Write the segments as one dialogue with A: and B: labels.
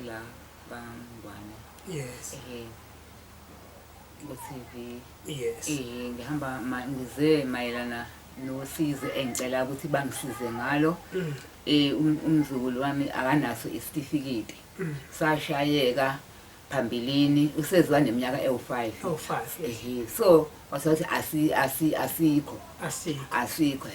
A: ngizela bangwane.
B: Yes.
A: Ku-TV.
B: Yes.
A: Ngihamba ngize mayelana nosizo engicela ukuthi bangisize ngalo. Umzukulu wami akanaso isitifiketi. Sashayeka phambilini usezwa neminyaka ewu5.
B: Yes.
A: So wasethi asikho. Asikho.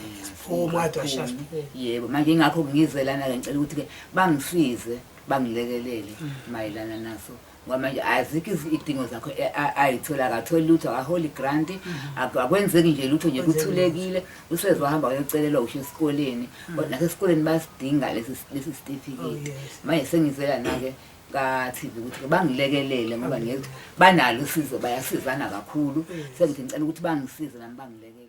A: Yebo manje ingakho ngizelana ke ngicela ukuthi ke bangisize bangilekelele mayelana naso ngoba manje azikho izidingo zakho ayithola akathola lutho akaholi grant akwenzeki nje lutho nje kuthulekile usezwa hamba uyocelelwa usho esikoleni kodwa nasesikoleni basidinga lesi certificate manje sengizela nake ka-TV ukuthi bangilekelele ngoba ngeke banalo usizo bayasizana kakhulu sengithi ngicela ukuthi bangisize nami bangilekelele.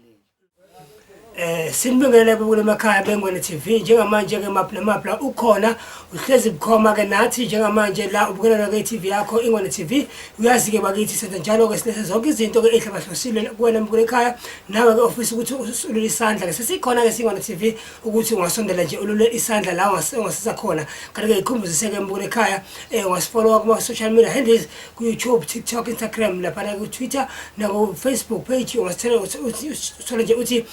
B: Sinibingelele kule makhaya beNgwane TV njengamanje ke mapla ukhona uhlezi bukhoma ke nathi njengamanje la ubukelana ke TV yakho iNgwane TV uyazi ke bakithi senza njalo ke silese zonke izinto ke ehlabahlosile kuwena mkule ekhaya nawe ke office ukuthi usulule isandla ke sesikhona ke iNgwane TV ukuthi ungasondela nje ulule isandla la ungasisa khona kanti ke ikhumbuzise ke mkule ekhaya ungasifollow kuma social media handles ku YouTube, TikTok, Instagram lapha ku Twitter na ku Facebook page ungasithela uthole nje uthi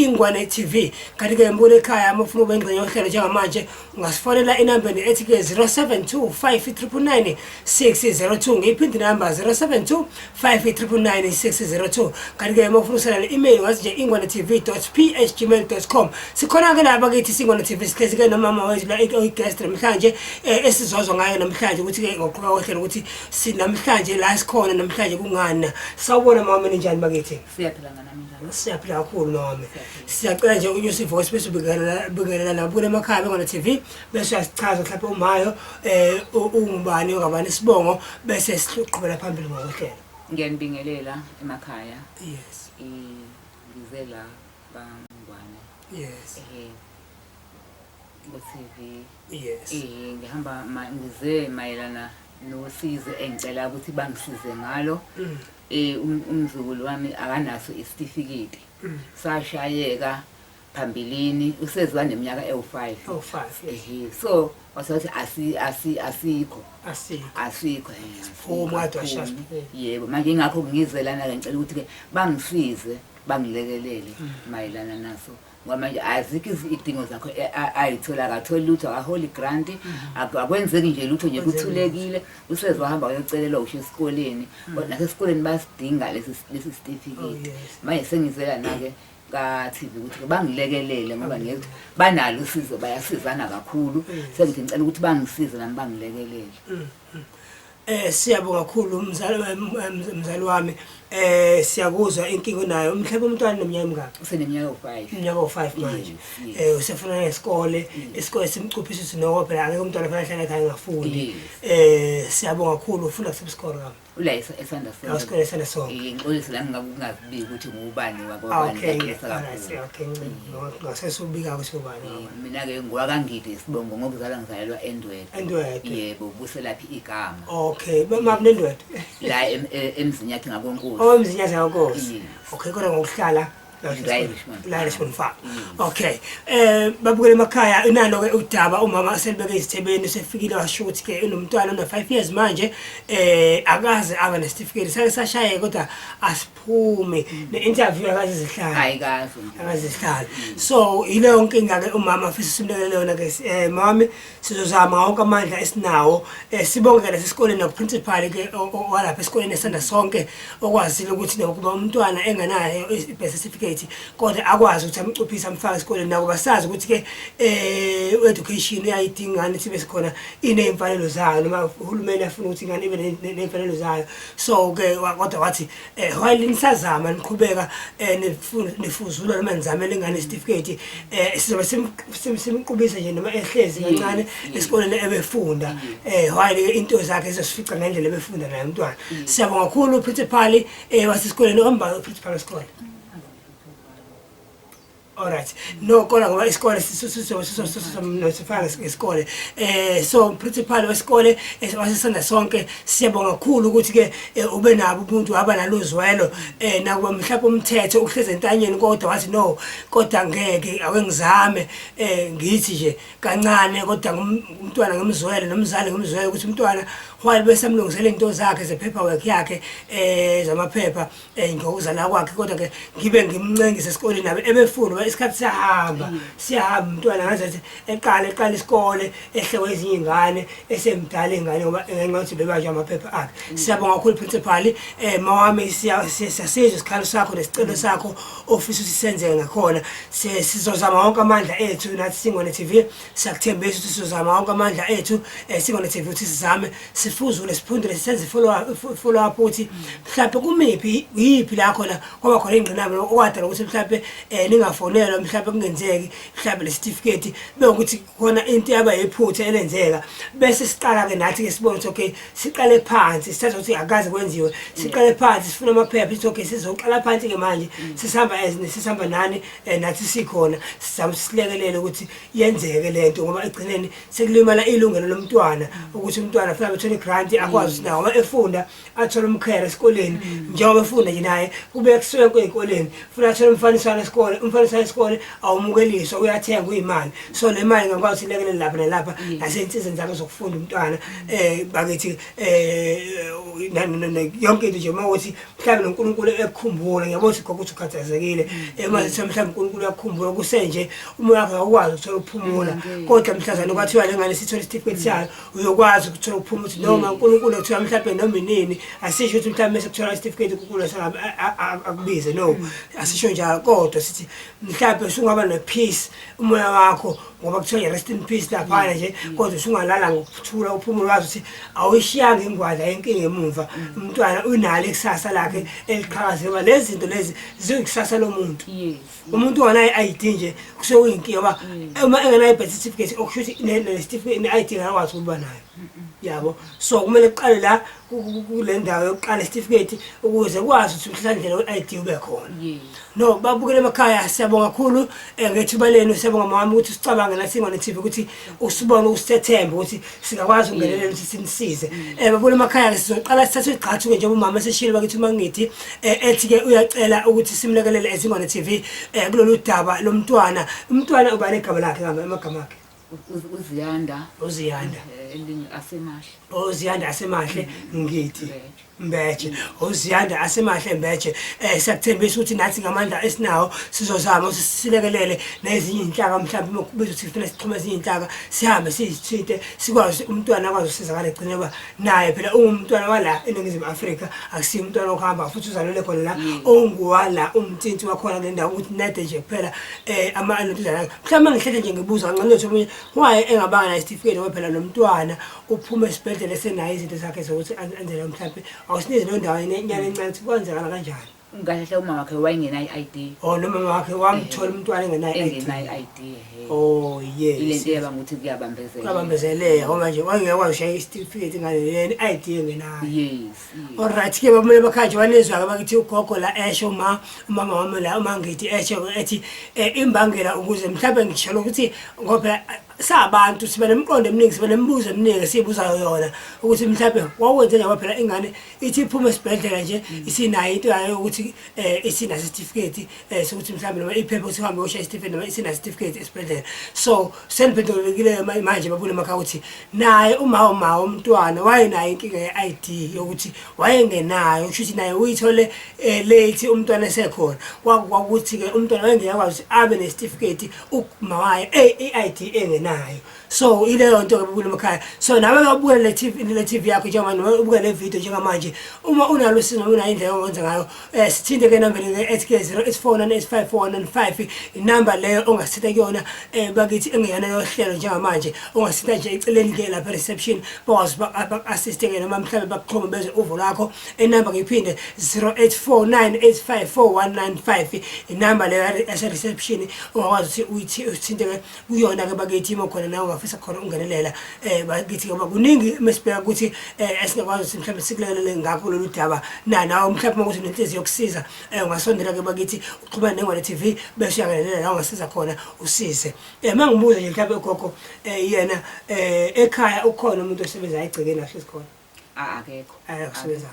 B: iNgwane TV kanti ke mkule ekhaya amafuna ubengqenye ohlelo njengamanje ungasifonela inambeni ethi ke 0725999602 ngiphinde number 0725999602 kanti ke mafuna usala email wathi nje ingwanetv.ph@gmail.com sikhona ke lapha kithi iNgwane TV sihlezi ke nomama wethu la guest namhlanje esizozwa ngayo namhlanje ukuthi ke ngoqhubeka ohlelo ukuthi sinamhlanje la sikhona namhlanje kungani sawubona mama njani bakithi
A: Siyaphila nami njalo
B: siyaphila kakhulu mama siyacela nje unyuse voice bese ubikelela nabo kule makhaya beNgwane TV bese uyasichaza mhlawumbe umayo ungubani ongabani isibongo bese siqhubela phambili ngokuhlela.
A: Ngiyanibingelela emakhaya.
B: Yes.
A: Ngizela bangwane.
B: Yes.
A: Ku-TV.
B: Yes.
A: Ngihamba ngize mayelana nosizo engicela ukuthi bangisize ngalo. Umzukulu wami akanaso isitifiketi. Sashayeka phambilini usezwa neminyaka ewu5. So wasethi asikho. Yebo manje ingakho ngizelana ke ngicela ukuthi ke bangisize bangilekelele mayelana naso ngoba manje azikho izidingo zakho ayithola akathola lutho akaholi grant akwenzeki nje lutho nje kuthulekile usezwa hamba uyocelelwa usho esikoleni kodwa nasesikoleni basidinga lesi certificate manje sengizela nake ka-TV ukuthi bangilekelele ngoba ngeke banalo usizo bayasizana kakhulu sengithi ngicela ukuthi bangisize nami bangilekelele.
B: Siyabonga kakhulu mzali wami siyakuzwa inkingo nayo mhlawumbe umntwana neminyaka emingaki
A: useneminyaka ewu5
B: manje usefuna isikole simcuphisa sinowo phela akekho umntwana fanele ahlale ekhaya engafundi siyabonga kakhulu ufunda kusesikole ngami
A: ula esanda sonke
B: isikole esanda sonke
A: ngixolisa la ngingabiki ukuthi ngubani wakwabani
B: ngasesubika kusubani
A: mina ke ngwakangidi isibongo ngokuzalwa ngizalelwa Endwede yebo buselaphi igama
B: okay mabunendwede
A: la emzini yakhe ngakonkosi
B: emzini yakhe ngakonkosi okay kodwa ngokuhlala la Richmond Farm. Okay. Babukele emakhaya inalo ke udaba umama selibeke izithebeni usefikile washo ukuthi ke unomntwana ona5 years manje akaze aba ne-certificate sake sashaye kodwa asiphume ne-interview akazizihlala so ileyo nkinga ke umama afisa simlekele yona ke mami sizozama wonke amandla esinawo sibonke lesi sikoleni noprincipal ke walapha esikoleni esanda sonke okwazile ukuthi nokuba umntwana enganayo i-birth certificate kodwa akwazi ukuthi amcuphisa amfaka esikoleni nako basazi ukuthi ke education iyayidinga nithi bese khona inemfanelo zayo noma uhulumeni afuna ukuthi ingane ibe nemfanelo zayo so ke kodwa wathi while nisazama niqhubeka nifuzula noma nizamele ingane certificate sizobe simqubisa nje noma ehlezi kancane esikoleni ebefunda while into zakhe zisifica ngendlela ebefunda naye umntwana siyabonga kakhulu principal wasesikoleni ohamba principal wesikole Alright. No kona ngoba isikole sifaka isikole. So principal wesikole wasisanda sonke siyabonga kakhulu ukuthi ke ube nabo umuntu abanaluzwelo nakuba mhlawumbe umthetho uhleze entanyeni kodwa wathi no kodwa ngeke awengizame ngithi nje kancane kodwa umntwana ngimzwele nomzali ngimzwele ukuthi umntwana while besamlungisela into zakhe ze paperwork yakhe zamaphepha ngokuzala kwakhe kodwa ke ngibe ngimncengise esikoleni nabe ebefuna isikhathi siyahamba umntwana ngathi eqala isikole ehlewe ezinye ingane esemdala ingane ngoba ngathi bebaje amaphepha akhe siyabonga kakhulu principal mawami siyasizwa isikhalo sakho nesicelo sakho ofisa sisenzeke ngakhona sizozama wonke amandla ethu nathi Singone TV siyakuthembisa ukuthi sizozama wonke amandla ethu Singone TV ukuthi sizame sifuzule siphundule sisenze follow up uthi mhlawumbe kumiphi yiphi la khona ngoba khona ingqinamba okwadala ukuthi mhlawumbe ningafonelwa mhlawumbe kungenzeki mhlawumbe le certificate bekuthi khona into yaba yiphutha elenzeka bese siqala ke nathi ke sibone ukuthi okay siqale phansi sithatha ukuthi akaze kwenziwe siqale phansi sifuna amaphepha ithi okay sizoqala phansi ke manje sisihamba nani nathi sikhona sizama silekelele ukuthi yenzeke lento ngoba egcineni sekulimala ilungelo lomntwana ukuthi umntwana mhlawumbe uthole grant akwazi nawo uma efunda athole umkhera esikoleni njengoba efunda nje naye kube kusuke ezikoleni funa athole umfaniswana esikole awumukeliswa uyathenga uyimali so le mali ngakwazi ilekelele lapha nalapha nasensizeni zakhe zokufunda umntwana bakithi yonke into nje mawuthi mhlawumbe noNkulunkulu ekukhumbula ngiyabona ukuthi ukuthi ukhathazekile manje mhlawumbe uNkulunkulu yakukhumbula kusenje umoya wakhe awukwazi ukuthola ukuphumula kodwa mhlazana kwathiwa lengane sithola certificate sayo uyokwazi ukuthola ukuphumula ukuthi noma uNkulunkulu ethiwa mhlawumbe noma inini asisho ukuthi mhlawumbe sekuthola certificate uNkulunkulu akubize no asisho njalo kodwa sithi mhlawumbe usungaba nepeace umoya wakho ngoba kuthiwa rest in peace lapha nje kodwa usungalala ngokuthula uphumulo wazi ukuthi awuyishiyanga ingwadla yenkinga emuva umntwana unalo ikusasa lakhe eliqhakazela lezi zinto lezi ziyikusasa lomuntu umuntu wona ID nje kuseyinkinga ba uma engenayo birth certificate okushuthi ne certificate ne ID ngakwazi ukuba nayo yabo so kumele uqale la kule ndawo yokuqala certificate ukuze kwazi ukuthi mhlawumbe le ID ube khona no babukele emakhaya siyabonga kakhulu ngethuba lenu siyabonga mama ukuthi sicabange la Singone TV ukuthi usibone usithembe ukuthi singakwazi ungenelela ukuthi sinisize babukele emakhaya sizoqala sithathe igqathu njengoba umama seshilo bakithi mangithi ethi ke uyacela ukuthi simlekelele eSingone TV kulolu daba lomntwana umntwana ubani igama lakhe amagama akhe Uziyanda
A: asemahle
B: Uziyanda asemahle ngithi Mbeche Uziyanda asemahle Mbeche siyakuthembisa ukuthi nathi ngamandla esinawo sizozama ukuthi silekelele nezinye inhlaka mhlawumbe ukubiza ukuthi sifuna sixhume ezinye inhlaka sihambe sithinte sikwazi umntwana akwazi usizakala egcineba naye phela umntwana wala eNingizimu Afrika akusiyo umntwana ohamba futhi uzalele khona la onguwala umthinti wakhona le ndawo ukuthi nede nje kuphela ama-anotizana mhlawumbe ngihlele nje ngibuza kancane ukuthi omunye why engabanga na certificate ngoba phela lo mntwana uphuma esibhedlela esenayo izinto zakhe zokuthi enzele mhlawumbe awusinize lo ndawo enyane encane ukuthi kwenzekala kanjani
A: ngahle umama wakhe wayengenayo ID
B: nomama wakhe wamthola umntwana engenayo
A: ID
B: oh yes
A: ilento yabanga ukuthi
B: kuyabambezeleka ngoba nje wangekwazi ushaya certificate ngale yena ID engenayo
A: yes
B: alright ke bamele bakhanje wanezwa abakithi ugogo la esho umama wami la uma ngithi esho ethi imbangela ukuze mhlawumbe ngishilo ukuthi ngoba sabantu sibe nemqondo eminingi sibe nemibuzo eminingi sibuzayo yona ukuthi mhlawumbe wawenze nje phela ingane ithi iphuma esibhedlela nje isinayo into yayo ukuthi isina certificate sokuthi mhlawumbe noma iphepha ukuthi uhambe ushaya certificate noma isina certificate esibhedlela so seniphendulekile manje babule emakhaya ukuthi naye uma umntwana wayenayo inkinga ye-ID yokuthi wayengenayo kusho ukuthi naye uyithole late umntwana esekhona kwakuthi ke umntwana wayengekwazi abe ne-certificate uma waye i-ID engena nayo so ileyo nto babukela emakhaya so nawe babukela le TV yakho njengoba noma ubukela le video njengamanje uma unalo sino una indlela ongenza ngayo sithinte ke number le ethi 0849854195 inamba leyo ongasitha kuyona bakithi engiyana yohlelo njengamanje ongasitha nje eceleni ke lapha reception boss assist ke noma mhlawumbe bakuxhoma beze uvo lakho inamba ngiphinde 0849854195 inamba leyo ese reception ongakwazi ukuthi uthinte ke kuyona ke bakithi izimo khona nawe ungafisa khona ungenelela bakithi ngoba kuningi mesibheka ukuthi esingakwazi ukuthi mhlawumbe sikulelele ngakho lolu daba nawe mhlawumbe ukuthi nenhliziyo yokusiza ungasondela ke bakithi uxhumane neNgwane TV bese uyangenelela la ungasiza khona usize mangibuza nje mhlawumbe ugogo yena ekhaya ukhona umuntu osebenza egcekeni nahle sikhona
A: akekho
B: akusebenza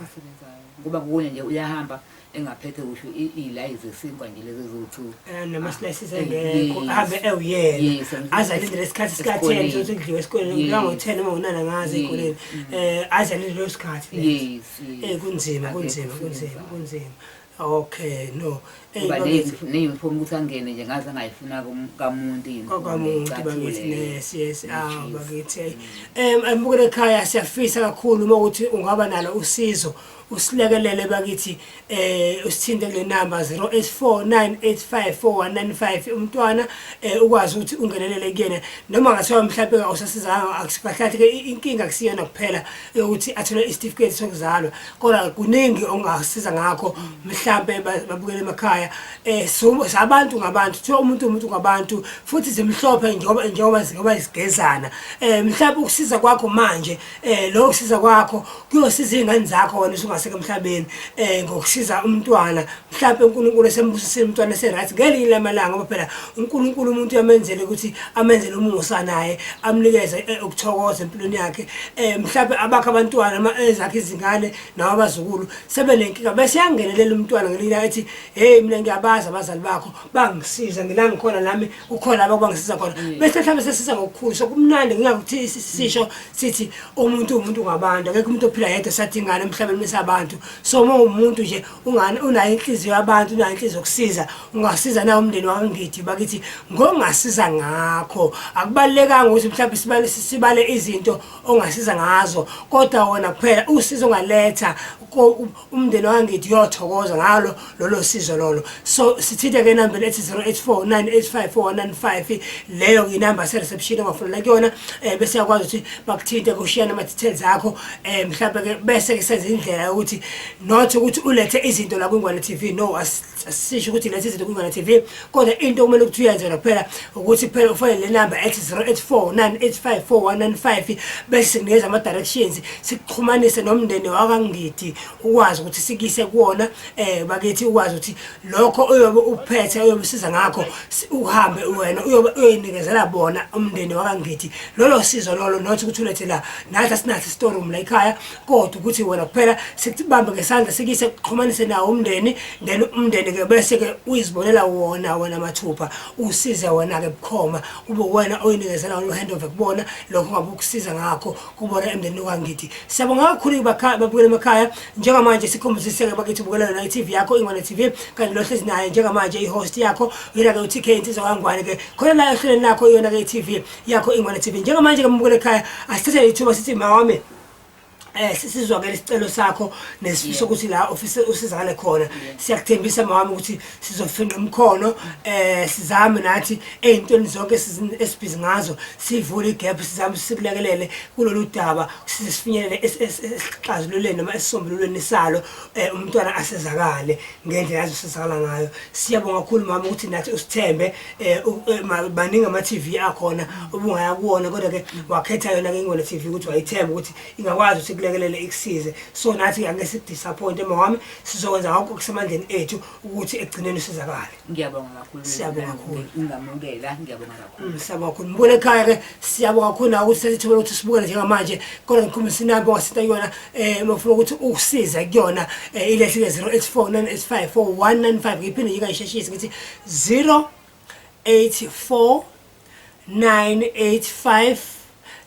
A: kuba kukunye nje uyahamba engaphethe usho ilayi zesinkwa nje lezi eziwu2
B: nama-slices engekho ahambe ewuyena azalindele isikhathi sika-10 sokuthi kudliwe esikoleni ngo-10 noma ngo-9 ngaze ey'koleni azalindele leso sikhathi kunzima okay no
A: neyunifomu ukuthi angene nje ngaze angayifuna kamuntu
B: bakithi yes bakithi mbukele ekhaya siyafisa kakhulu uma ukuthi ungaba nalo usizo usilekelele bakithi usithinte kule number 0849854195 umntwana ukwazi ukuthi ungenelele kuyena noma ngathiwa mhlawumbe awusasizanga akusibahlathi ke inkinga kusiyona kuphela ukuthi athole isitifiketi sokuzalwa kodwa kuningi ongasiza ngakho mhlawumbe babukele emakhaya sabantu ngabantu kuthiwa umuntu ngabantu futhi zimhlophe njengoba isigezana mhlawumbe ukusiza kwakho manje lo kusiza kwakho kuyosiza izingane zakho wena usungaseke emhlabeni ngokusiza umntwana mhlawumbe uNkulunkulu esembusisile umntwana seright ngelinye lamalanga ngoba phela uNkulunkulu umuntu uyamenzela ukuthi amenzele umusa naye amnikeze ukuthokoza empilweni yakhe mhlawumbe abakho abantwana ezakhe izingane nawo abazukulu sebenenkinga bese yangenelela umntwana ngelinye ethi hey mina ngiyabaza abazali bakho bangisiza ngila ngikhona nami ukhona abangisiza khona bese mhlawumbe sesiza ngokukhulu sokumnandi ngingakuthi sisho sithi umuntu ngabantu akekho umuntu ophila yedwa sadingana emhlabeni mesabantu so uma umuntu nje unayo inhliziyo yabantu unayo inhliziyo yokusiza ungasiza nawe umndeni wangithi bakithi ngongasiza ngakho akubalekanga ukuthi mhlawumbe sibale izinto ongasiza ngazo kodwa wona kuphela usizo ongaletha umndeni wangithi uyothokoza ngalo lolo sizo lolo so sithinte ke number ethi 0849854195 leyo inamba se-reception ongafonela kuyona bese yakwazi ukuthi bakuthinte kushiyana ama-details akho mhlawumbe ke bese ke senze indlela ukuthi not ukuthi ulethe izinto la kuNgwane TV no asisho ukuthi lethe izinto kuNgwane TV kodwa into okumele ukuthi uyenze kuphela ukuthi phela ufone le number ethi 0849854195 bese sikunikeza ama-directions sikuxhumanise nomndeni wakangithi ukwazi ukuthi sikise kuwona bakithi ukwazi ukuthi lokho uyobe uphethe uyobe usiza ngakho uhambe wena uyoyinikezela bona umndeni wakangithi lolo sizo lolo nothi ukuthi ulethe la nathi sinathi store room la ekhaya kodwa ukuthi wena kuphela sikubambe ngesandla sikise kuxhumanise nawo umndeni then umndeni ke bese ke uyizibonela wona mathupha usize wena ke bukhoma ube wena oyinikezela handover kubona lokho ngabe ukusiza ngakho kubona emndeni wangithi siyabonga kakhulu babukele emakhaya njengamanje sikhombisise ke bakithi bukela na iTV yakho iNgwane TV kanti lo hlezi naye njengamanje ihost yakho yena ke uTK insizwa kaNgwane ke khona la ehleleni lakho yona ke iTV yakho iNgwane TV njengamanje ke mbukele ekhaya asithathe ithuba sithi mawami sizwa ke isicelo sakho nesifiso ukuthi la office usizakale khona siyakuthembisa mama ukuthi sizofunda umkhono sizame nathi ezintweni zonke esibhizi ngazo sivule igap sizame sikulekelele kulolu daba sifinyelele esixazululeni noma esisombululweni salo umntwana asezakale ngendlela azosizakala ngayo siyabonga kakhulu mama ukuthi nathi usithembe baningi ama-TV akhona ubungayakubona kodwa ke wakhetha yona ke iNgwane TV ukuthi wayithemba ukuthi ingakwazi ukuthi lekelele ikusize so nathi angeke sidisappoint mama sizokwenza ngakho kusemandleni ethu ukuthi egcineni usizakale
A: ngiyabonga kakhulu
B: siyabonga kakhulu
A: ngamukela ngiyabonga kakhulu
B: siyabonga kakhulu mbule ekhaya ke siyabonga kakhulu ukuthi sesithobela ukuthi sibukele njengamanje kodwa ngikhombisa inamba wasita yona mafuna ukuthi usize kuyona ilehle 0849854195 ngiphinde ngikayisheshise ngithi 084985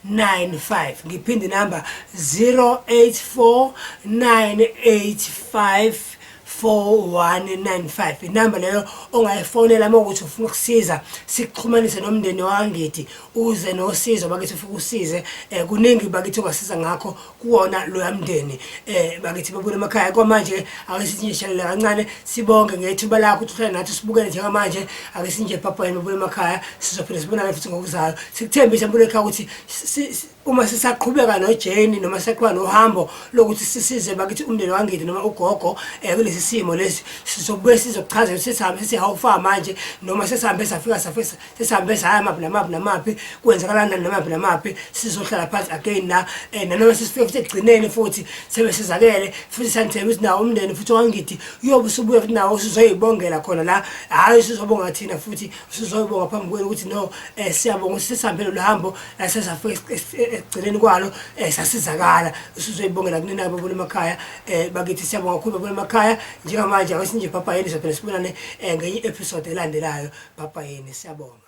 B: 95 ngiphinde inamba 0849854195 inamba leyo ongayifonela mawukuthi ufuna ukusiza sikuxhumanise nomndeni wangithi uze nosizo bakithi ufuna usize kuningi bakithi ongasiza ngakho kuwona lo yamndeni bakithi babule emakhaya kwamanje akesithi nje kancane sibonge ngethuba lakho ukuthi uhlale nathi sibukele njengamanje akesinje papa yena babule emakhaya sizophinde sibonane futhi ngokuzalo sikuthembisa mbule ekhaya ukuthi uma sisaqhubeka noJeni noma seqhubeka nohambo lokuthi sisize bakithi umndeni wangithi noma ugogo kulesi simo lesi sizobuye sizochaza ukuthi sihambe sihawu manje noma sesihambe safika sesihambe saya namaphi kwenzakalana namaphi sizohlala phansi again na noma sisifike futhi egcineni futhi sebesizakele futhi sanithemba ukuthi nawo umndeni futhi wangithi uyobe usubuye futhi nawo sizoyibongela khona la hayi sizobonga thina futhi sizoyibonga phambi kwenu ukuthi no siyabonga ukuthi sesihambele lo hambo sesafika egcineni kwalo sasizakala sizoyibongela kunina babona emakhaya bakithi siyabonga kakhulu babona emakhaya njengamanje awesinje Papa Yeni sophela sibonane ngenye episode elandelayo Papa Yeni siyabonga.